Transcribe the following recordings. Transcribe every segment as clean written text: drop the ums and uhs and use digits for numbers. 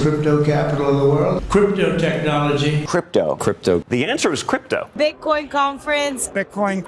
Crypto capital of the world. Crypto technology. Crypto. The answer is crypto. Bitcoin conference. Bitcoin.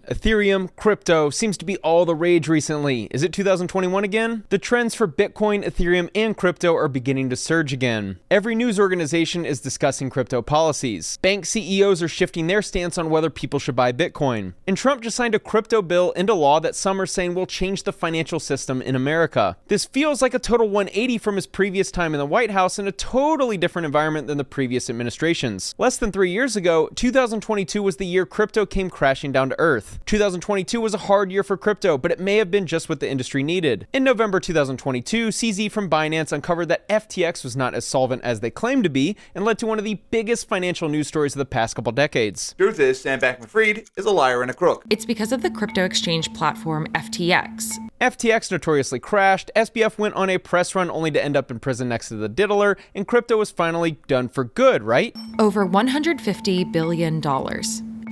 Ethereum, crypto seems to be all the rage recently. Is it 2021 again? The trends for Bitcoin, Ethereum, and crypto are beginning to surge again. Every news organization is discussing crypto policies. Bank CEOs are shifting their stance on whether people should buy Bitcoin. And Trump just signed a crypto bill into law that some are saying will change the financial system in America. This feels like a total 180 from his previous time in the White House in a totally different environment than the previous administrations. Less than 3 years ago, 2022 was the year crypto came crashing down to earth. 2022 was a hard year for crypto, but it may have been just what the industry needed. In November 2022, CZ from Binance uncovered that FTX was not as solvent as they claimed to be and led to one of the biggest financial news stories of the past couple decades. Truth is, Sam Bankman-Fried is a liar and a crook. It's because of the crypto exchange platform FTX. FTX notoriously crashed, SBF went on a press run only to end up in prison next to the diddler, and crypto was finally done for good, right? Over $150 billion.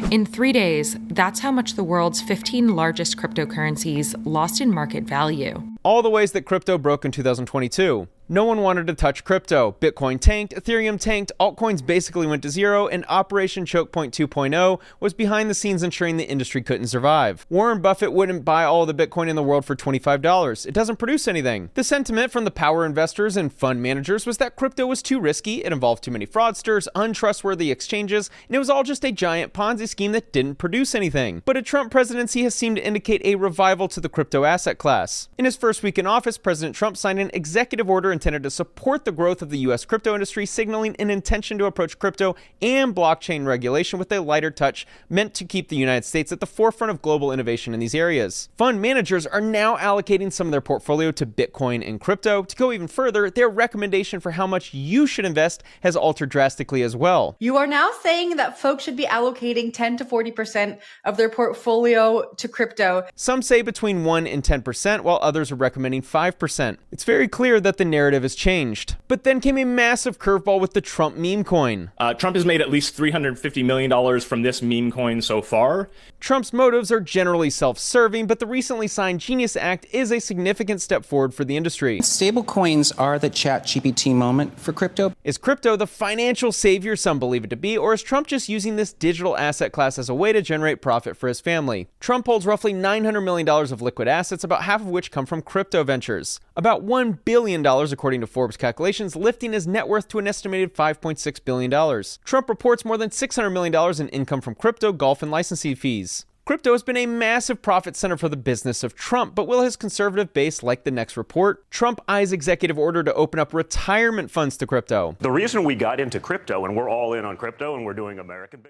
In 3 days, that's how much the world's 15 largest cryptocurrencies lost in market value. All the ways that crypto broke in 2022. No one wanted to touch crypto. Bitcoin tanked, Ethereum tanked, altcoins basically went to zero, and Operation Choke Point 2.0 was behind the scenes ensuring the industry couldn't survive. Warren Buffett wouldn't buy all the Bitcoin in the world for $25. It doesn't produce anything. The sentiment from the power investors and fund managers was that crypto was too risky, it involved too many fraudsters, untrustworthy exchanges, and it was all just a giant Ponzi scheme that didn't produce anything. But a Trump presidency has seemed to indicate a revival to the crypto asset class. In his first week in office, President Trump signed an executive order intended to support the growth of the U.S. crypto industry, signaling an intention to approach crypto and blockchain regulation with a lighter touch meant to keep the United States at the forefront of global innovation in these areas. Fund managers are now allocating some of their portfolio to Bitcoin and crypto. To go even further, their recommendation for how much you should invest has altered drastically as well. You are now saying that folks should be allocating 10 to 40% of their portfolio to crypto. Some say between 1 and 10%, while others are recommending 5%. It's very clear that the narrative has changed. But then came a massive curveball with the Trump meme coin. Trump has made at least $350 million from this meme coin so far. Trump's motives are generally self-serving, but the recently signed Genius Act is a significant step forward for the industry. Stablecoins are the ChatGPT moment for crypto. Is crypto the financial savior some believe it to be, or is Trump just using this digital asset class as a way to generate profit for his family? Trump holds roughly $900 million of liquid assets, about half of which come from crypto ventures. About $1 billion, according to Forbes calculations, lifting his net worth to an estimated $5.6 billion. Trump reports more than $600 million in income from crypto, golf, and licensing fees. Crypto has been a massive profit center for the business of Trump, but will his conservative base like the next report? Trump eyes executive order to open up retirement funds to crypto. The reason we got into crypto, and we're all in on crypto, and we're doing American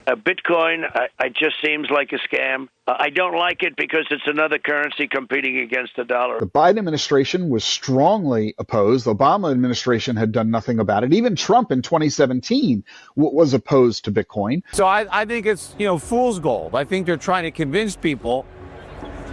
Bitcoin, it just seems like a scam. I don't like it because it's another currency competing against the dollar. The Biden administration was strongly opposed. The Obama administration had done nothing about it. Even Trump in 2017 was opposed to Bitcoin. So I think it's, fool's gold. I think they're trying to convince people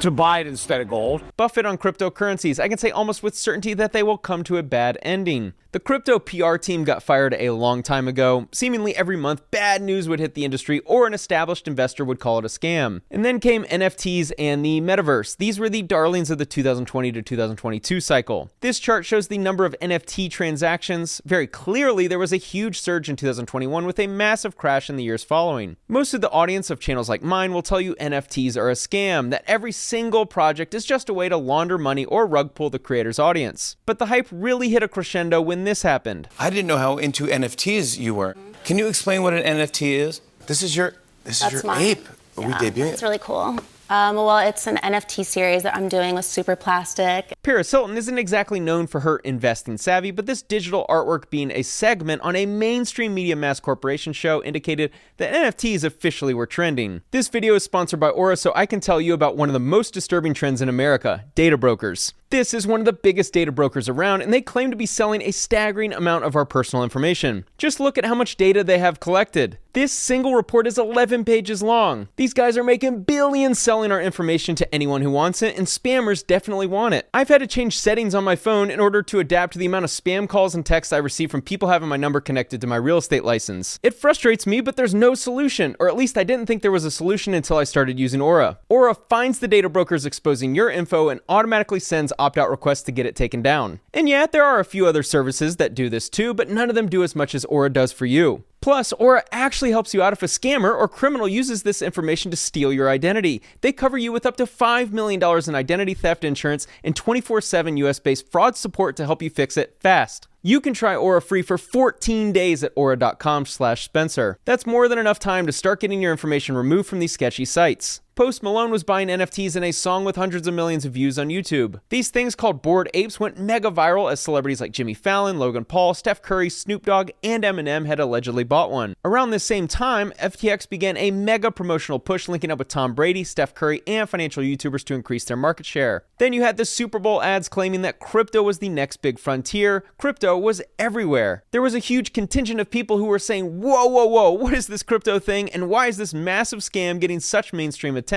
to buy it instead of gold. Buffett on cryptocurrencies. I can say almost with certainty that they will come to a bad ending. The crypto PR team got fired a long time ago. Seemingly every month, bad news would hit the industry or an established investor would call it a scam. And then came NFTs and the metaverse. These were the darlings of the 2020 to 2022 cycle. This chart shows the number of NFT transactions. Very clearly, there was a huge surge in 2021 with a massive crash in the years following. Most of the audience of channels like mine will tell you NFTs are a scam, that every single project is just a way to launder money or rug pull the creator's audience. But the hype really hit a crescendo when this happened. I didn't know how into NFTs you were. Can you explain what an NFT is? This is your ape. Are we debuting? It's really cool. Well, it's an NFT series that I'm doing with Super Plastic. Paris Hilton isn't exactly known for her investing savvy, but this digital artwork being a segment on a mainstream media mass corporation show indicated that NFTs officially were trending. This video is sponsored by Aura, so I can tell you about one of the most disturbing trends in America, data brokers. This is one of the biggest data brokers around, and they claim to be selling a staggering amount of our personal information. Just look at how much data they have collected. This single report is 11 pages long. These guys are making billions selling our information to anyone who wants it, and spammers definitely want it. I've had to change settings on my phone in order to adapt to the amount of spam calls and texts I receive from people having my number connected to my real estate license. It frustrates me, but there's no solution, or at least I didn't think there was a solution until I started using Aura. Aura finds the data brokers exposing your info and automatically sends opt-out requests to get it taken down. And yet, there are a few other services that do this too, but none of them do as much as Aura does for you. Plus, Aura actually helps you out if a scammer or criminal uses this information to steal your identity. They cover you with up to $5 million in identity theft insurance and 24/7 US-based fraud support to help you fix it fast. You can try Aura free for 14 days at aura.com/Spencer. That's more than enough time to start getting your information removed from these sketchy sites. Post Malone was buying NFTs in a song with hundreds of millions of views on YouTube. These things called Bored Apes went mega viral as celebrities like Jimmy Fallon, Logan Paul, Steph Curry, Snoop Dogg, and Eminem had allegedly bought one. Around this same time, FTX began a mega promotional push linking up with Tom Brady, Steph Curry, and financial YouTubers to increase their market share. Then you had the Super Bowl ads claiming that crypto was the next big frontier. Crypto was everywhere. There was a huge contingent of people who were saying, whoa, whoa, whoa, what is this crypto thing, and why is this massive scam getting such mainstream attention?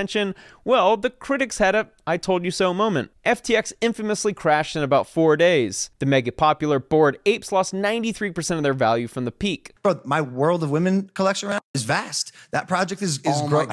Well, the critics had a I told you so moment. FTX infamously crashed in about 4 days. The mega popular Bored Apes lost 93% of their value from the peak. Bro, my World of Women collection is vast. That project is oh great.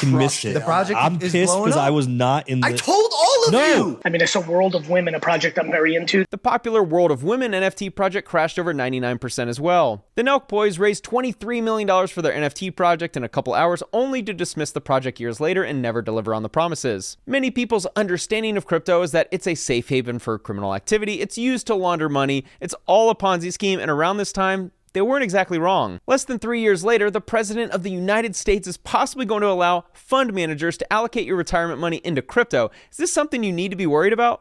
Missed it. The project I'm is pissed because I was not in the... I told all of you! I mean, it's a World of Women, a project I'm very into. The popular World of Women NFT project crashed over 99% as well. The Nelk Boys raised $23 million for their NFT project in a couple hours, only to dismiss the project years later and never deliver on the promises. Many people's understanding of crypto is that it's a safe haven for criminal activity, it's used to launder money, it's all a Ponzi scheme, and around this time, they weren't exactly wrong. Less than 3 years later, the President of the United States is possibly going to allow fund managers to allocate your retirement money into crypto. Is this something you need to be worried about?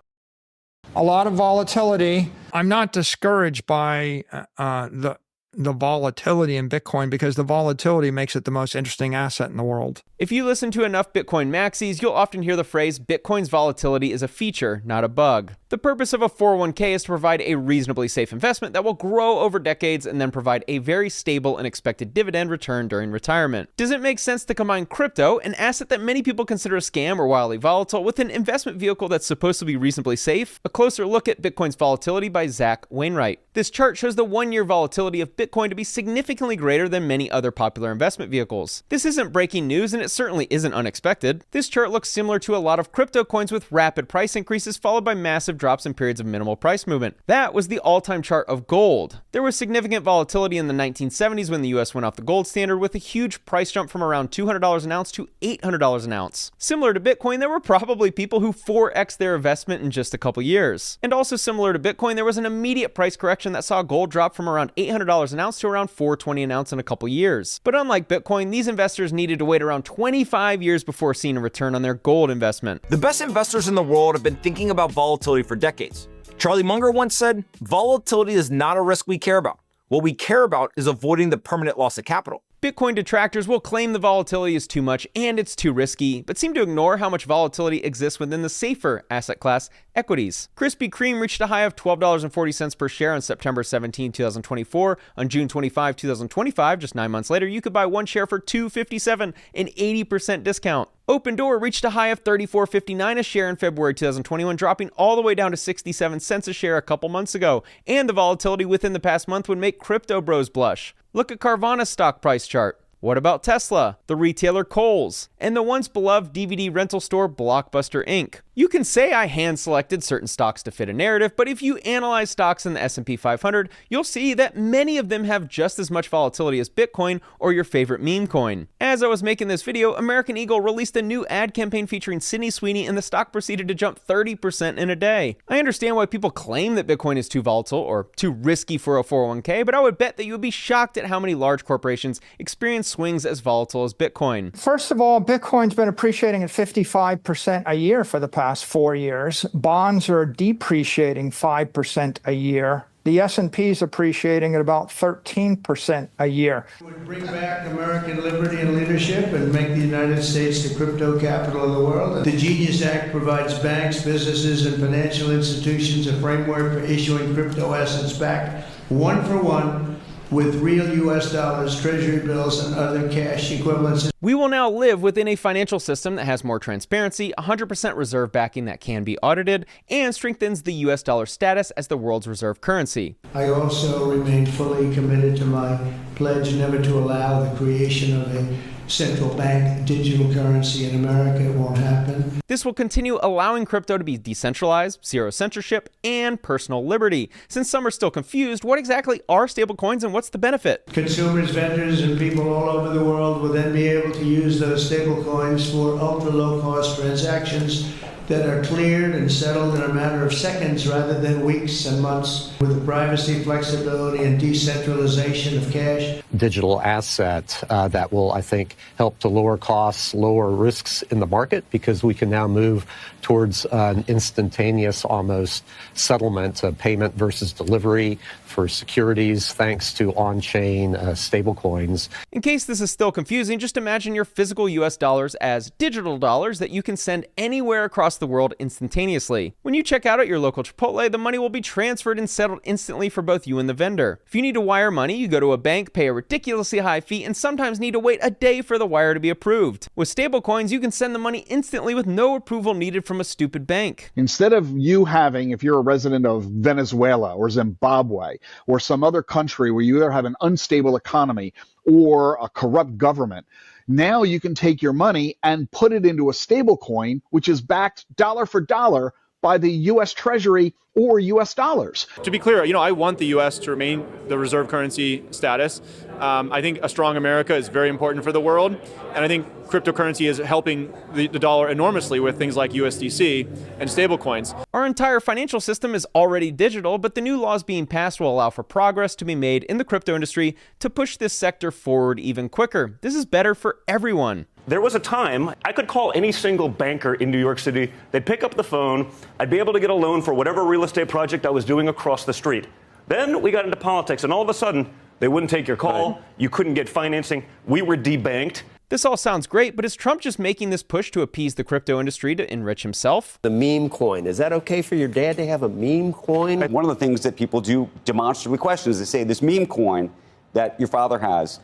A lot of volatility. I'm not discouraged by the volatility in Bitcoin because the volatility makes it the most interesting asset in the world. If you listen to enough Bitcoin maxis, you'll often hear the phrase, Bitcoin's volatility is a feature, not a bug. The purpose of a 401k is to provide a reasonably safe investment that will grow over decades and then provide a very stable and expected dividend return during retirement. Does it make sense to combine crypto, an asset that many people consider a scam or wildly volatile, with an investment vehicle that's supposed to be reasonably safe? A closer look at Bitcoin's volatility by Zach Wainwright. This chart shows the 1-year volatility of Bitcoin to be significantly greater than many other popular investment vehicles. This isn't breaking news, and it certainly isn't unexpected. This chart looks similar to a lot of crypto coins with rapid price increases followed by massive drops in periods of minimal price movement. That was the all-time chart of gold. There was significant volatility in the 1970s when the US went off the gold standard, with a huge price jump from around $200 an ounce to $800 an ounce. Similar to Bitcoin, there were probably people who 4x'd their investment in just a couple years. And also similar to Bitcoin, there was an immediate price correction that saw gold drop from around $800 an ounce to around $420 an ounce in a couple years. But unlike Bitcoin, these investors needed to wait around 25 years before seeing a return on their gold investment. The best investors in the world have been thinking about volatility for decades. Charlie Munger once said, "Volatility is not a risk we care about. What we care about is avoiding the permanent loss of capital." Bitcoin detractors will claim the volatility is too much and it's too risky, but seem to ignore how much volatility exists within the safer asset class, equities. Krispy Kreme reached a high of $12.40 per share on September 17, 2024. On June 25, 2025, just 9 months later, you could buy one share for $2.57, an 80% discount. Open Door reached a high of $34.59 a share in February 2021, dropping all the way down to 67 cents a share a couple months ago. And the volatility within the past month would make crypto bros blush. Look at Carvana's stock price chart. What about Tesla, the retailer Kohl's, and the once beloved DVD rental store Blockbuster Inc.? You can say I hand-selected certain stocks to fit a narrative, but if you analyze stocks in the S&P 500, you'll see that many of them have just as much volatility as Bitcoin or your favorite meme coin. As I was making this video, American Eagle released a new ad campaign featuring Sydney Sweeney, and the stock proceeded to jump 30% in a day. I understand why people claim that Bitcoin is too volatile or too risky for a 401k, but I would bet that you would be shocked at how many large corporations experience swings as volatile as Bitcoin. First of all, Bitcoin's been appreciating at 55% a year for the past 4 years. Bonds are depreciating 5% a year. The S&P is appreciating at about 13% a year. Would bring back American liberty and leadership and make the United States the crypto capital of the world. The Genius Act provides banks, businesses, and financial institutions a framework for issuing crypto assets back one for one with real U.S. dollars, treasury bills, and other cash equivalents. We will now live within a financial system that has more transparency, 100% reserve backing that can be audited, and strengthens the U.S. dollar status as the world's reserve currency. I also remain fully committed to my pledge never to allow the creation of a central bank digital currency in America. It won't happen. This will continue allowing crypto to be decentralized, zero censorship, and personal liberty. Since some are still confused, what exactly are stablecoins and what's the benefit? Consumers, vendors, and people all over the world will then be able to use those stablecoins for ultra-low-cost transactions that are cleared and settled in a matter of seconds rather than weeks and months, with the privacy, flexibility, and decentralization of cash. Digital asset that will, I think, help to lower costs, lower risks in the market, because we can now move towards an instantaneous almost settlement of payment versus delivery for securities thanks to on-chain stablecoins. In case this is still confusing, just imagine your physical US dollars as digital dollars that you can send anywhere across the world instantaneously. When you check out at your local Chipotle, the money will be transferred and settled instantly for both you and the vendor. If you need to wire money, you go to a bank, pay a ridiculously high fee, and sometimes need to wait a day for the wire to be approved. With stablecoins, you can send the money instantly with no approval needed from a stupid bank. Instead of you having, if you're a resident of Venezuela or Zimbabwe or some other country where you either have an unstable economy or a corrupt government, now you can take your money and put it into a stable coin, which is backed dollar for dollar by the U.S. Treasury or U.S. dollars. To be clear, I want the U.S. to remain the reserve currency status. I think a strong America is very important for the world, and I think cryptocurrency is helping the dollar enormously with things like USDC and stablecoins. Our entire financial system is already digital, but the new laws being passed will allow for progress to be made in the crypto industry to push this sector forward even quicker. This is better for everyone. There was a time I could call any single banker in New York City. They'd pick up the phone. I'd be able to get a loan for whatever real estate project I was doing across the street. Then we got into politics, and all of a sudden, they wouldn't take your call. Right. You couldn't get financing. We were debanked. This all sounds great, but is Trump just making this push to appease the crypto industry to enrich himself? The meme coin. Is that okay for your dad to have a meme coin? One of the things that people do demonstrably question is they say this meme coin that your father has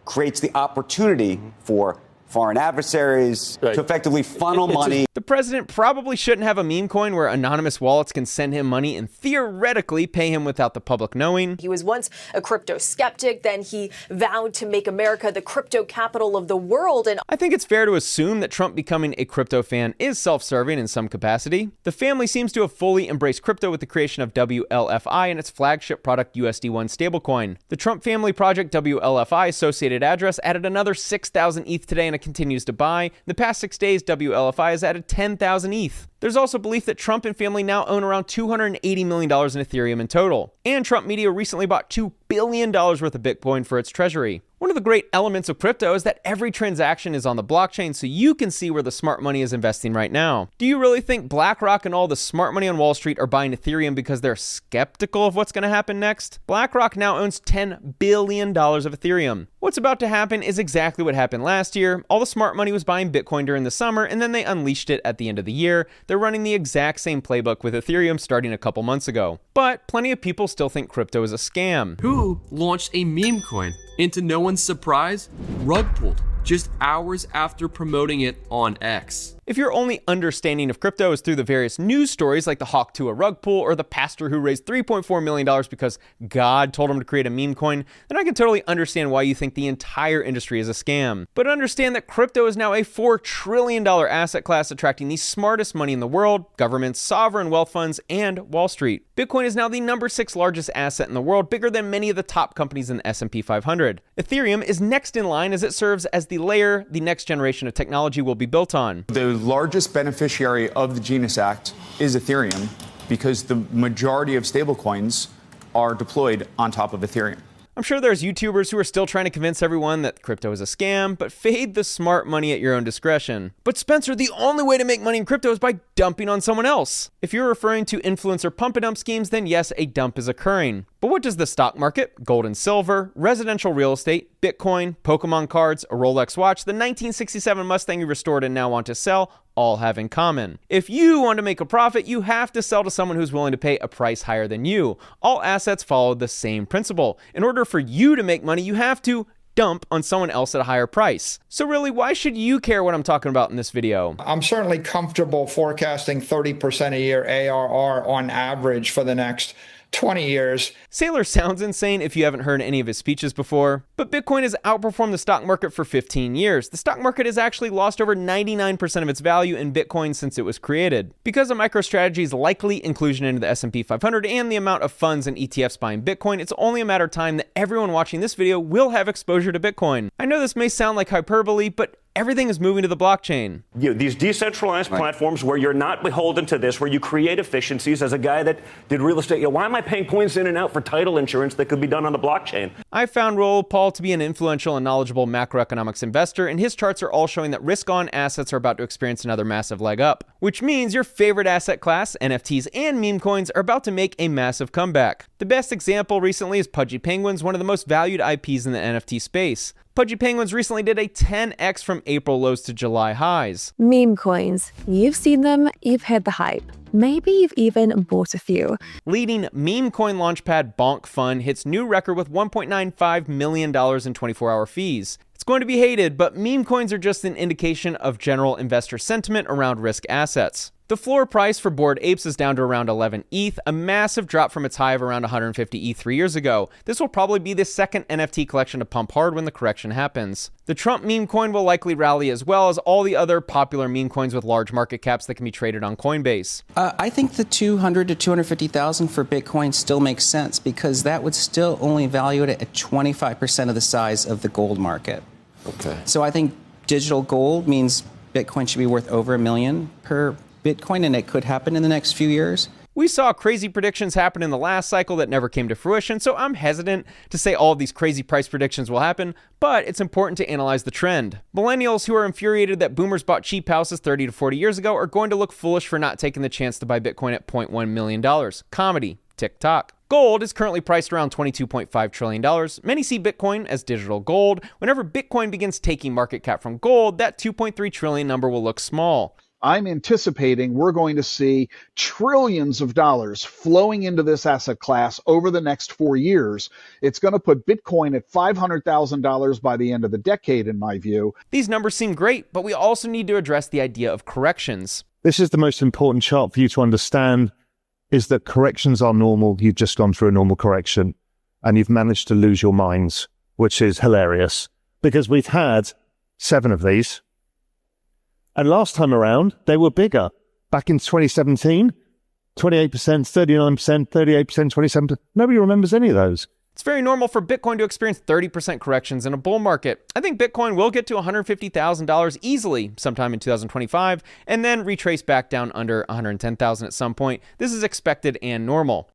creates the opportunity for foreign adversaries to effectively funnel money. The president probably shouldn't have a meme coin where anonymous wallets can send him money and theoretically pay him without the public knowing. He was once a crypto skeptic, then he vowed to make America the crypto capital of the world. And I think it's fair to assume that Trump becoming a crypto fan is self-serving in some capacity. The family seems to have fully embraced crypto with the creation of WLFI and its flagship product USD1 stablecoin. The Trump family project WLFI associated address added another 6,000 ETH today and continues to buy. In the past 6 days, WLFI has added 10,000 ETH. There's also belief that Trump and family now own around $280 million in Ethereum in total. And Trump Media recently bought $2 billion worth of Bitcoin for its treasury. One of the great elements of crypto is that every transaction is on the blockchain, so you can see where the smart money is investing right now. Do you really think BlackRock and all the smart money on Wall Street are buying Ethereum because they're skeptical of what's going to happen next? BlackRock now owns $10 billion of Ethereum. What's about to happen is exactly what happened last year. All the smart money was buying Bitcoin during the summer, and then they unleashed it at the end of the year. They're running the exact same playbook with Ethereum starting a couple months ago. But plenty of people still think crypto is a scam. Who launched a meme coin? And to no one's surprise, rug pulled just hours after promoting it on X. If your only understanding of crypto is through the various news stories like the hawk to a rug pull or the pastor who raised $3.4 million because God told him to create a meme coin, then I can totally understand why you think the entire industry is a scam. But understand that crypto is now a $4 trillion asset class attracting the smartest money in the world, governments, sovereign wealth funds, and Wall Street. Bitcoin is now the number 6 largest asset in the world, bigger than many of the top companies in the S&P 500. Ethereum is next in line as it serves as the layer the next generation of technology will be built on. The largest beneficiary of the Genius Act is Ethereum because the majority of stablecoins are deployed on top of Ethereum. I'm sure there's YouTubers who are still trying to convince everyone that crypto is a scam, but fade the smart money at your own discretion. But Spencer, the only way to make money in crypto is by dumping on someone else. If you're referring to influencer pump and dump schemes, then yes, a dump is occurring. But what does the stock market, gold and silver, residential real estate, Bitcoin, Pokemon cards, a Rolex watch, the 1967 Mustang you restored and now want to sell, all have in common. If you want to make a profit, you have to sell to someone who's willing to pay a price higher than you. All assets follow the same principle. In order for you to make money, you have to dump on someone else at a higher price. So really, why should you care what I'm talking about in this video? I'm certainly comfortable forecasting 30% a year ARR on average for the next 20 years. Saylor sounds insane if you haven't heard any of his speeches before, but Bitcoin has outperformed the stock market for 15 years. The stock market has actually lost over 99% of its value in Bitcoin since it was created. Because of MicroStrategy's likely inclusion into the S&P 500 and the amount of funds and ETFs buying Bitcoin, it's only a matter of time that everyone watching this video will have exposure to Bitcoin. I know this may sound like hyperbole, but everything is moving to the blockchain. These decentralized platforms where you're not beholden to this, where you create efficiencies. As a guy that did real estate, why am I paying points in and out for title insurance that could be done on the blockchain? I found Raoul Pal to be an influential and knowledgeable macroeconomics investor, and his charts are all showing that risk-on assets are about to experience another massive leg up, which means your favorite asset class, NFTs and meme coins, are about to make a massive comeback. The best example recently is Pudgy Penguins, one of the most valued IPs in the NFT space. Pudgy Penguins recently did a 10x from April lows to July highs. Meme coins. You've seen them, you've heard the hype. Maybe you've even bought a few. Leading meme coin launchpad Bonk Fun hits new record with $1.95 million in 24-hour fees. It's going to be hated, but meme coins are just an indication of general investor sentiment around risk assets. The floor price for Bored Apes is down to around 11 ETH, a massive drop from its high of around 150 ETH 3 years ago. This will probably be the second NFT collection to pump hard when the correction happens. The Trump meme coin will likely rally as well as all the other popular meme coins with large market caps that can be traded on Coinbase. I think the 200 to 250,000 for Bitcoin still makes sense because that would still only value it at 25% of the size of the gold market. Okay. So I think digital gold means Bitcoin should be worth over $1 million per Bitcoin, and it could happen in the next few years. We saw crazy predictions happen in the last cycle that never came to fruition, so I'm hesitant to say all of these crazy price predictions will happen, but it's important to analyze the trend. Millennials who are infuriated that boomers bought cheap houses 30 to 40 years ago are going to look foolish for not taking the chance to buy Bitcoin at $0.1 million. Comedy. TikTok. Gold is currently priced around $22.5 trillion. Many see Bitcoin as digital gold. Whenever Bitcoin begins taking market cap from gold, that $2.3 trillion number will look small. I'm anticipating we're going to see trillions of dollars flowing into this asset class over the next 4 years. It's going to put Bitcoin at $500,000 by the end of the decade, in my view. These numbers seem great, but we also need to address the idea of corrections. This is the most important chart for you to understand, is that corrections are normal. You've just gone through a normal correction and you've managed to lose your minds, which is hilarious because we've had 7 of these. And last time around, they were bigger. Back in 2017, 28%, 39%, 38%, 27%. Nobody remembers any of those. It's very normal for Bitcoin to experience 30% corrections in a bull market. I think Bitcoin will get to $150,000 easily sometime in 2025, and then retrace back down under $110,000 at some point. This is expected and normal.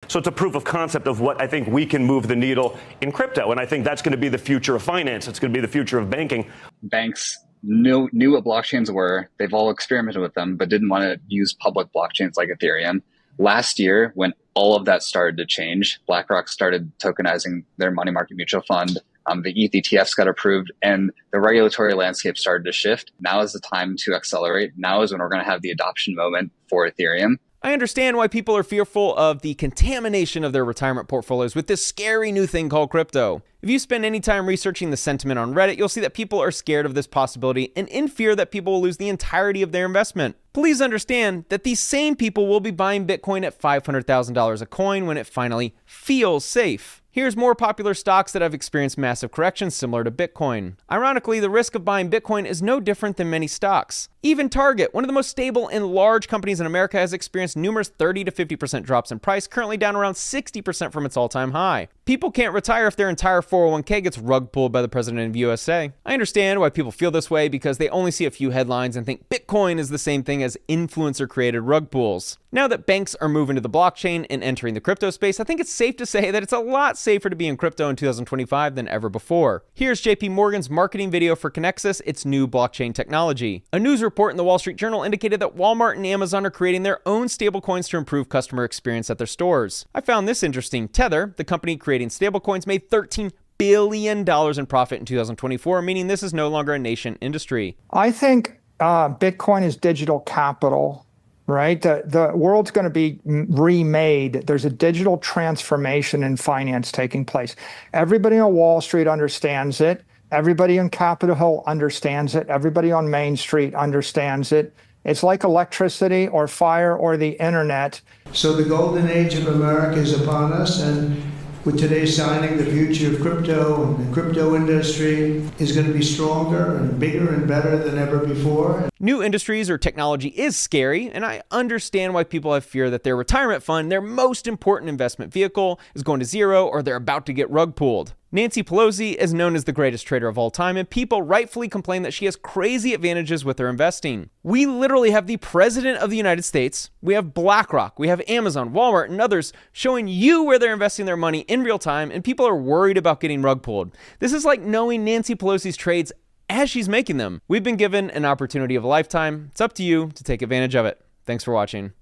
So it's a proof of concept of what I think we can move the needle in crypto. And I think that's going to be the future of finance. It's going to be the future of banking. Banks knew what blockchains were. They've all experimented with them, but didn't want to use public blockchains like Ethereum. Last year, when all of that started to change, BlackRock started tokenizing their money market mutual fund. The ETH ETFs got approved and the regulatory landscape started to shift. Now is the time to accelerate. Now is when we're going to have the adoption moment for Ethereum. I understand why people are fearful of the contamination of their retirement portfolios with this scary new thing called crypto. If you spend any time researching the sentiment on Reddit, you'll see that people are scared of this possibility and in fear that people will lose the entirety of their investment. Please understand that these same people will be buying Bitcoin at $500,000 a coin when it finally feels safe. Here's more popular stocks that have experienced massive corrections similar to Bitcoin. Ironically, the risk of buying Bitcoin is no different than many stocks. Even Target, one of the most stable and large companies in America, has experienced numerous 30 to 50% drops in price, currently down around 60% from its all-time high. People can't retire if their entire 401k gets rug pulled by the president of USA. I understand why people feel this way because they only see a few headlines and think Bitcoin is the same thing as influencer-created rug pulls. Now that banks are moving to the blockchain and entering the crypto space, I think it's safe to say that it's a lot safer to be in crypto in 2025 than ever before. Here's JP Morgan's marketing video for Connexus, its new blockchain technology. A news report in the Wall Street Journal indicated that Walmart and Amazon are creating their own stablecoins to improve customer experience at their stores. I found this interesting. Tether, the company creating stablecoins, made $13 billion in profit in 2024, meaning this is no longer a nascent industry. I think Bitcoin is digital capital, right? The world's going to be remade. There's a digital transformation in finance taking place. Everybody on Wall Street understands it. Everybody on Capitol Hill understands it. Everybody on Main Street understands it. It's like electricity or fire or the internet. So the golden age of America is upon us, and with today's signing, the future of crypto and the crypto industry is going to be stronger and bigger and better than ever before. New industries or technology is scary, and I understand why people have fear that their retirement fund, their most important investment vehicle, is going to zero or they're about to get rug pulled. Nancy Pelosi is known as the greatest trader of all time, and people rightfully complain that she has crazy advantages with her investing. We literally have the President of the United States, we have BlackRock, we have Amazon, Walmart, and others showing you where they're investing their money in real time, and people are worried about getting rug pulled. This is like knowing Nancy Pelosi's trades as she's making them. We've been given an opportunity of a lifetime. It's up to you to take advantage of it. Thanks for watching.